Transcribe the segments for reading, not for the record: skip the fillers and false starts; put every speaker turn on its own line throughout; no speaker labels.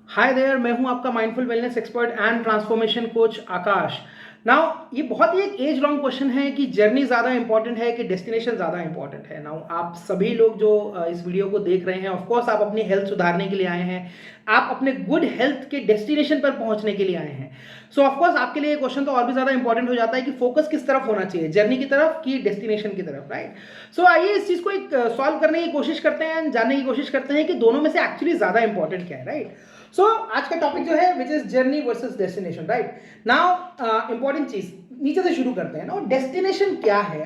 Hi there, मैं हूं आपका mindful wellness expert and transformation coach Akash. Now ये बहुत ही एक एज लॉन्ग क्वेश्चन है कि जर्नी ज़्यादा इंपॉर्टेंट है कि डेस्टिनेशन ज़्यादा इंपॉर्टेंट है। नाउ आप सभी लोग जो इस वीडियो को देख रहे हैं, ऑफ कोर्स आप अपनी हेल्थ सुधारने के लिए आए हैं, आप अपने गुड हेल्थ के डेस्टिनेशन पर पहुंचने के लिए आए हैं। सो ऑफ कोर्स आपके लिए ये क्वेश्चन तो और भी ज़्यादा इंपॉर्टेंट हो जाता है कि फोकस किस तरफ होना चाहिए, जर्नी की तरफ कि डेस्टिनेशन की तरफ, राइट। सो आइए इस चीज़ को एक सॉल्व करने की कोशिश करते हैं, जानने की कोशिश करते हैं कि दोनों में से एक्चुअली ज़्यादा इंपॉर्टेंट क्या है, राइट। सो आज का टॉपिक जो है which is journey versus destination, right. Now important चीज नीचे से शुरू करते हैं ना। डेस्टिनेशन क्या है?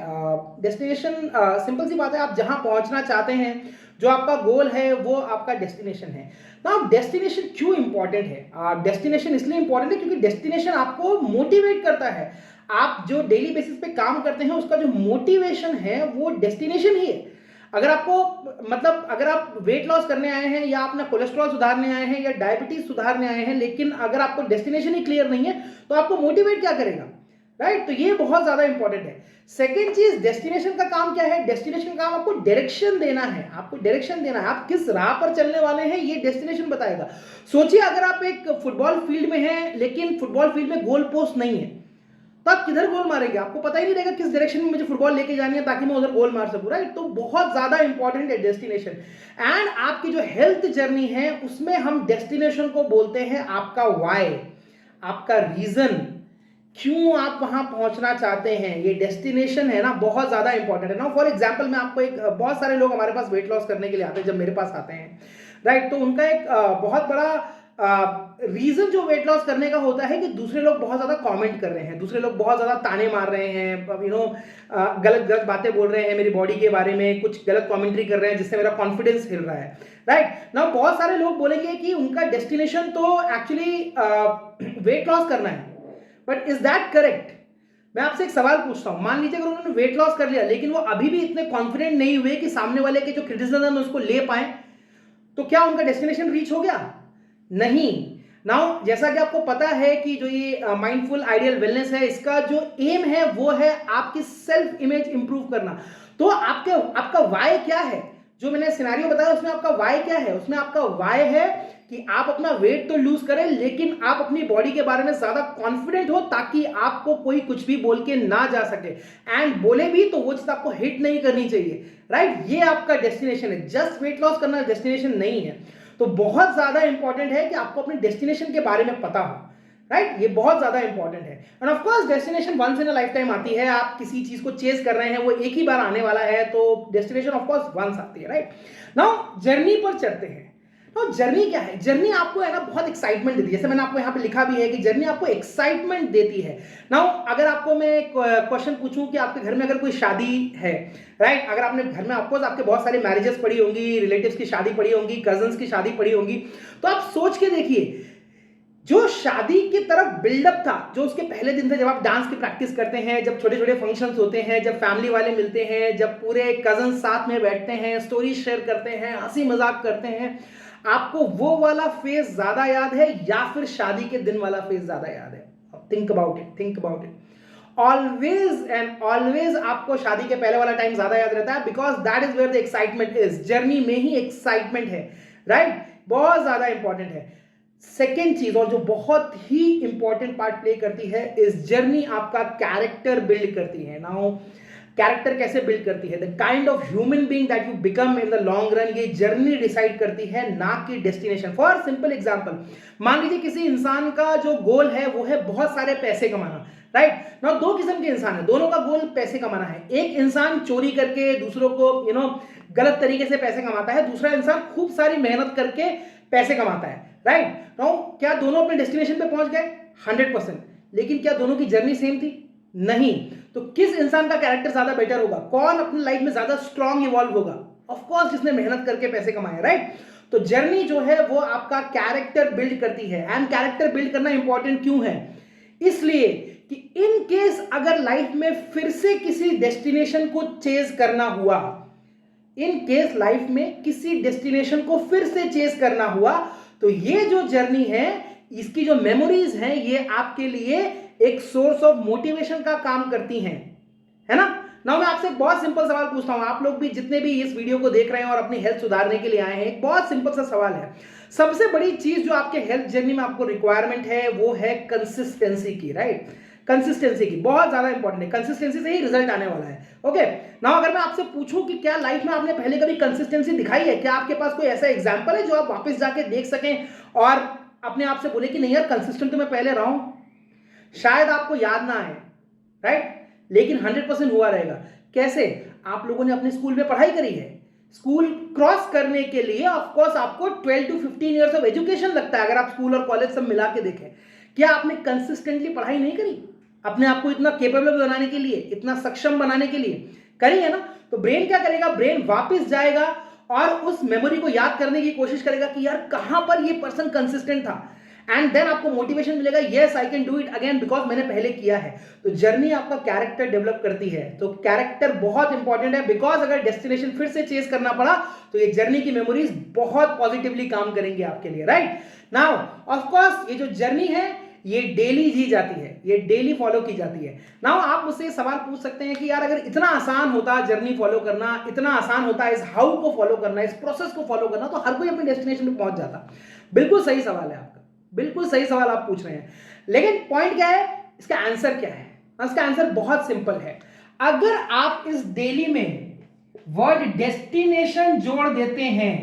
डेस्टिनेशन सिंपल सी बात है, आप जहां पहुंचना चाहते हैं, जो आपका गोल है वो आपका डेस्टिनेशन है। नाउ डेस्टिनेशन क्यों इंपॉर्टेंट है? डेस्टिनेशन इसलिए इंपॉर्टेंट है क्योंकि डेस्टिनेशन आपको मोटिवेट करता है। आप जो डेली बेसिस पे काम करते हैं उसका जो मोटिवेशन है वो डेस्टिनेशन ही है। अगर आपको मतलब अगर आप वेट लॉस करने आए हैं या अपना कोलेस्ट्रॉल सुधारने आए हैं या डायबिटीज सुधारने आए हैं, लेकिन अगर आपको डेस्टिनेशन ही क्लियर नहीं है तो आपको मोटिवेट क्या करेगा, राइट। तो ये बहुत ज्यादा इंपॉर्टेंट है। सेकेंड चीज, डेस्टिनेशन का काम क्या है? डेस्टिनेशन का काम आपको डायरेक्शन देना है। आपको डायरेक्शन देना है, आप किस राह पर चलने वाले हैं ये डेस्टिनेशन बताएगा। सोचिए अगर आप एक फुटबॉल फील्ड में हैं लेकिन फुटबॉल फील्ड में गोल पोस्ट नहीं है, तो आप किधर गोल मारेंगे? आपको पता ही नहीं रहेगा किस डायरेक्शन में मुझे फुटबॉल लेके जानी है ताकि मैं उधर गोल मार सकूं, राइट। तो बहुत ज्यादा इंपॉर्टेंट है डेस्टिनेशन। एंड आपकी जो हेल्थ जर्नी है उसमें हम डेस्टिनेशन को बोलते हैं आपका वाई, आपका रीजन, क्यों आप वहां पहुंचना चाहते हैं। ये डेस्टिनेशन है ना, बहुत ज्यादा इंपॉर्टेंट है ना। फॉर एग्जांपल मैं आपको एक बहुत सारे लोग हमारे पास वेट लॉस करने के लिए आते हैं, जब मेरे पास आते हैं, राइट। तो उनका एक बहुत बड़ा रीजन जो वेट लॉस करने का होता है कि दूसरे लोग बहुत ज्यादा कमेंट कर रहे हैं, दूसरे लोग बहुत ज्यादा ताने मार रहे हैं, गलत गलत बातें बोल रहे हैं मेरी बॉडी के बारे में, कुछ गलत कमेंट्री कर रहे हैं जिससे मेरा कॉन्फिडेंस हिल रहा है, राइट ना। बहुत सारे लोग बोलेंगे कि उनका डेस्टिनेशन तो एक्चुअली वेट लॉस करना है, बट इज दैट करेक्ट? मैं आपसे एक सवाल पूछता हूं, मान लीजिए अगर उन्होंने वेट लॉस कर लिया लेकिन वो अभी भी इतने कॉन्फिडेंट नहीं हुए कि सामने वाले के जो क्रिटिसिज्म है उसको ले पाए, तो क्या उनका डेस्टिनेशन रीच हो गया? नहीं। नाउ जैसा कि आपको पता है कि जो ये माइंडफुल आइडियल वेलनेस है, इसका जो एम है वो है आपकी सेल्फ इमेज इंप्रूव करना। तो आपका वाई क्या है? जो मैंने सिनेरियो बताया उसमें आपका वाई क्या है? उसमें आपका वाई है कि आप अपना वेट तो लूज करें लेकिन आप अपनी बॉडी के बारे में ज्यादा कॉन्फिडेंट हो ताकि आपको कोई कुछ भी बोल के ना जा सके, एंड बोले भी तो वो चीज आपको हिट नहीं करनी चाहिए, राइट। ये आपका डेस्टिनेशन है। जस्ट वेट लॉस करना डेस्टिनेशन नहीं है। तो बहुत ज्यादा इंपॉर्टेंट है कि आपको अपने डेस्टिनेशन के बारे में पता हो, राइट। ये बहुत ज्यादा इंपॉर्टेंट है। And of course destination once in a lifetime आती है। आप किसी चीज को चेस कर रहे हैं, वो एक ही बार आने वाला है, तो डेस्टिनेशन ऑफ कोर्स वंस आती है, राइट। नाउ जर्नी पर चलते हैं। तो जर्नी क्या है? जर्नी आपको है ना बहुत एक्साइटमेंट देती है, जैसे मैंने आपको यहाँ पे लिखा भी है कि जर्नी आपको एक्साइटमेंट देती है। नाउ अगर आपको मैं क्वेश्चन पूछूं कि आपके घर में अगर कोई शादी है, राइट, अगर आपने घर में ऑफकोर्स आपके बहुत सारे मैरिजेस पड़ी होंगी, रिलेटिव्स की शादी पड़ी होंगी, कजन्स की शादी पड़ी होंगी, तो आप सोच के देखिए जो शादी की तरफ बिल्डअप था, जो उसके पहले दिन थे, जब आप डांस की प्रैक्टिस करते हैं, जब छोटे छोटे फंक्शंस होते हैं, जब फैमिली वाले मिलते हैं, जब पूरे कजन साथ में बैठते हैं, स्टोरी शेयर करते हैं, हंसी मजाक करते हैं, आपको वो वाला फेज ज्यादा याद है या फिर शादी के दिन वाला फेज ज्यादा याद है? Think about it, think about it. Always and always आपको शादी के पहले वाला टाइम ज्यादा याद रहता है, because that is where the excitement is. Journey में ही एक्साइटमेंट है, राइट। बहुत ज्यादा इंपॉर्टेंट है। सेकेंड चीज और जो बहुत ही इंपॉर्टेंट पार्ट प्ले करती है, इस जर्नी आपका कैरेक्टर बिल्ड करती है। नाउ कैरेक्टर कैसे बिल्ड करती है? The kind of human being that you become in the long run, ये जर्नी डिसाइड करती है, ना कि डेस्टिनेशन। फॉर सिंपल एग्जांपल, मान लीजिए किसी इंसान का जो गोल है वो है बहुत सारे पैसे कमाना, राइट। नाउ दो किस्म के इंसान है, दोनों का गोल पैसे कमाना है। एक इंसान चोरी करके दूसरों को गलत तरीके से पैसे कमाता है, दूसरा इंसान खूब सारी मेहनत करके पैसे कमाता है, राइट। नाउ क्या दोनों अपने डेस्टिनेशन पे पहुंच गए? 100%। लेकिन क्या दोनों की जर्नी सेम थी? नहीं। तो किस इंसान का कैरेक्टर ज्यादा बेटर होगा? कौन अपनी लाइफ में ज्यादा स्ट्रांग इवॉल्व होगा? ऑफ कोर्स जिसने मेहनत करके पैसे कमाए, राइट। तो जर्नी जो है वो आपका कैरेक्टर बिल्ड करती है। एंड कैरेक्टर बिल्ड करना इंपॉर्टेंट क्यों है? इसलिए कि इन केस अगर लाइफ में फिर से किसी डेस्टिनेशन को चेज करना हुआ, इन केस लाइफ में किसी डेस्टिनेशन को फिर से चेस करना हुआ, तो ये जो जर्नी है, इसकी जो मेमोरीज हैं, ये आपके लिए एक सोर्स ऑफ मोटिवेशन का काम करती हैं, है ना। नाउ मैं आपसे एक बहुत सिंपल सवाल पूछता हूं, आप लोग भी जितने भी इस वीडियो को देख रहे हैं और अपनी हेल्थ सुधारने के लिए आए हैं, एक बहुत सिंपल सा सवाल है। सबसे बड़ी चीज जो आपके हेल्थ जर्नी में आपको रिक्वायरमेंट है वो है कंसिस्टेंसी की, राइट? कंसिस्टेंसी की बहुत ज्यादा इंपॉर्टेंट है, कंसिस्टेंसी से ही रिजल्ट आने वाला है। ओके, नाउ अगर मैं आपसे पूछूं कि क्या लाइफ में आपने पहले कभी कंसिस्टेंसी दिखाई है, क्या आपके पास कोई ऐसा एग्जांपल है जो आप वापस जाके देख सकें और अपने आप से बोले कि नहीं यार कंसिस्टेंट तो मैं पहले रहा हूं? शायद आपको याद ना आए, राइट? लेकिन 100% हुआ रहेगा। कैसे? आप लोगों ने अपने स्कूल में पढ़ाई करी है। स्कूल क्रॉस करने के लिए ऑफ कोर्स आपको 12 टू 15 इयर्स ऑफ एजुकेशन लगता है, अगर आप स्कूल और कॉलेज सब मिला के देखें। क्या आपने कंसिस्टेंटली पढ़ाई नहीं करी अपने आप को इतना केपेबल बनाने के लिए, इतना सक्षम बनाने के लिए? करी है ना? तो ब्रेन क्या करेगा? ब्रेन वापस जाएगा और उस मेमोरी को याद करने की कोशिश करेगा कि यार कहां पर ये पर्सन कंसिस्टेंट था, एंड देन आपको मोटिवेशन मिलेगा, yes I can do it again because मैंने पहले किया है। तो जर्नी आपका कैरेक्टर डेवलप करती है, तो कैरेक्टर बहुत इंपॉर्टेंट है, बिकॉज अगर डेस्टिनेशन फिर से चेज करना पड़ा तो ये जर्नी की मेमोरीज बहुत पॉजिटिवली काम करेंगे आपके लिए, राइट? नाउ ऑफ कोर्स ये जो जर्नी है ये डेली जी जाती है, ये डेली फॉलो की जाती है। नाउ आप मुझसे सवाल पूछ सकते हैं कि यार अगर इतना आसान होता जर्नी फॉलो करना, इतना आसान होता इस हाउ को फॉलो करना, इस प्रोसेस को फॉलो करना, तो हर कोई अपने डेस्टिनेशन पे पहुंच जाता। बिल्कुल सही सवाल है आपका, बिल्कुल सही सवाल आप पूछ रहे हैं, लेकिन पॉइंट क्या है, इसका आंसर क्या है? इसका आंसर बहुत सिंपल है। अगर आप इस डेली में वर्ड डेस्टिनेशन जोड़ देते हैं,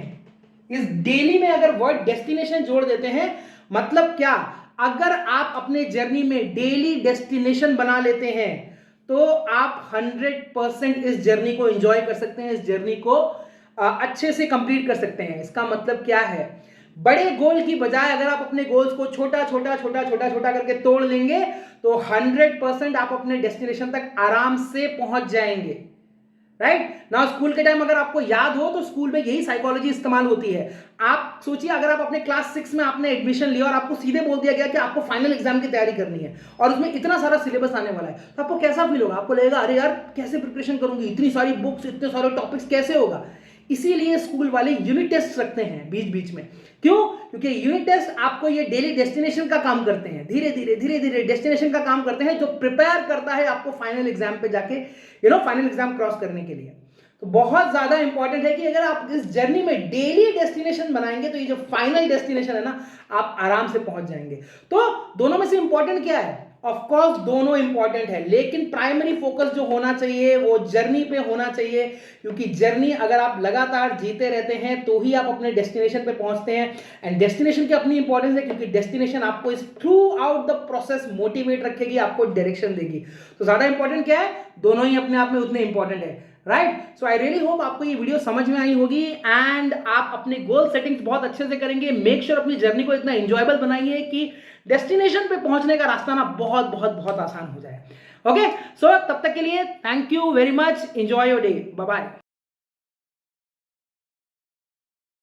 इस डेली में अगर वर्ड डेस्टिनेशन जोड़ देते हैं, मतलब क्या? अगर आप अपने जर्नी में डेली डेस्टिनेशन बना लेते हैं तो आप 100% इस जर्नी को एंजॉय कर सकते हैं, इस जर्नी को अच्छे से कंप्लीट कर सकते हैं। इसका मतलब क्या है? बड़े गोल की बजाय अगर आप अपने गोल्स को छोटा छोटा छोटा छोटा छोटा करके तोड़ लेंगे तो 100% आप अपने डेस्टिनेशन तक आराम से पहुंच जाएंगे, राइट? ना स्कूल के टाइम अगर आपको याद हो तो स्कूल में यही साइकोलॉजी इस्तेमाल होती है। आप सोचिए अगर आप अपने क्लास 6 में आपने एडमिशन लिया और आपको सीधे बोल दिया गया कि आपको फाइनल एग्जाम की तैयारी करनी है और उसमें इतना सारा सिलेबस आने वाला है, तो आपको कैसा फील होगा? आपको लगेगा अरे यार कैसे प्रिपरेशन करूंगी, इतनी सारी बुक्स, इतने सारे टॉपिक्स, कैसे होगा? इसीलिए स्कूल वाले यूनिट टेस्ट रखते हैं बीच बीच में। क्यों? क्योंकि यूनिट टेस्ट आपको ये डेली डेस्टिनेशन का काम करते हैं, धीरे धीरे डेस्टिनेशन का काम करते हैं, जो प्रिपेयर करता है आपको फाइनल एग्जाम पे जाके फाइनल एग्जाम क्रॉस करने के लिए। तो बहुत ज्यादा इंपॉर्टेंट है कि अगर आप इस जर्नी में डेली डेस्टिनेशन बनाएंगे तो ये जो फाइनल डेस्टिनेशन है ना, आप आराम से पहुंच जाएंगे। तो दोनों में से इंपॉर्टेंट क्या है? ऑफ कोर्स दोनों इंपॉर्टेंट है, लेकिन प्राइमरी फोकस जो होना चाहिए वो जर्नी पे होना चाहिए, क्योंकि जर्नी अगर आप लगातार जीते रहते हैं तो ही आप अपने डेस्टिनेशन पे पहुंचते हैं। एंड डेस्टिनेशन की अपनी इंपॉर्टेंस है, क्योंकि डेस्टिनेशन आपको इस through out the process motivate रखेगी, आपको डायरेक्शन देगी। तो ज्यादा इंपॉर्टेंट क्या है? दोनों ही अपने आप में उतने इंपॉर्टेंट है, right? So I really hope आपको ये वीडियो समझ में आई होगी एंड आप अपने गोल सेटिंग्स बहुत अच्छे से करेंगे। मेक श्योर अपनी जर्नी को इतना एंजॉयबल बनाइए कि डेस्टिनेशन पे पहुंचने का रास्ता ना बहुत बहुत बहुत आसान हो जाए। ओके, सो तब तक के लिए thank you very much, enjoy your day, bye bye.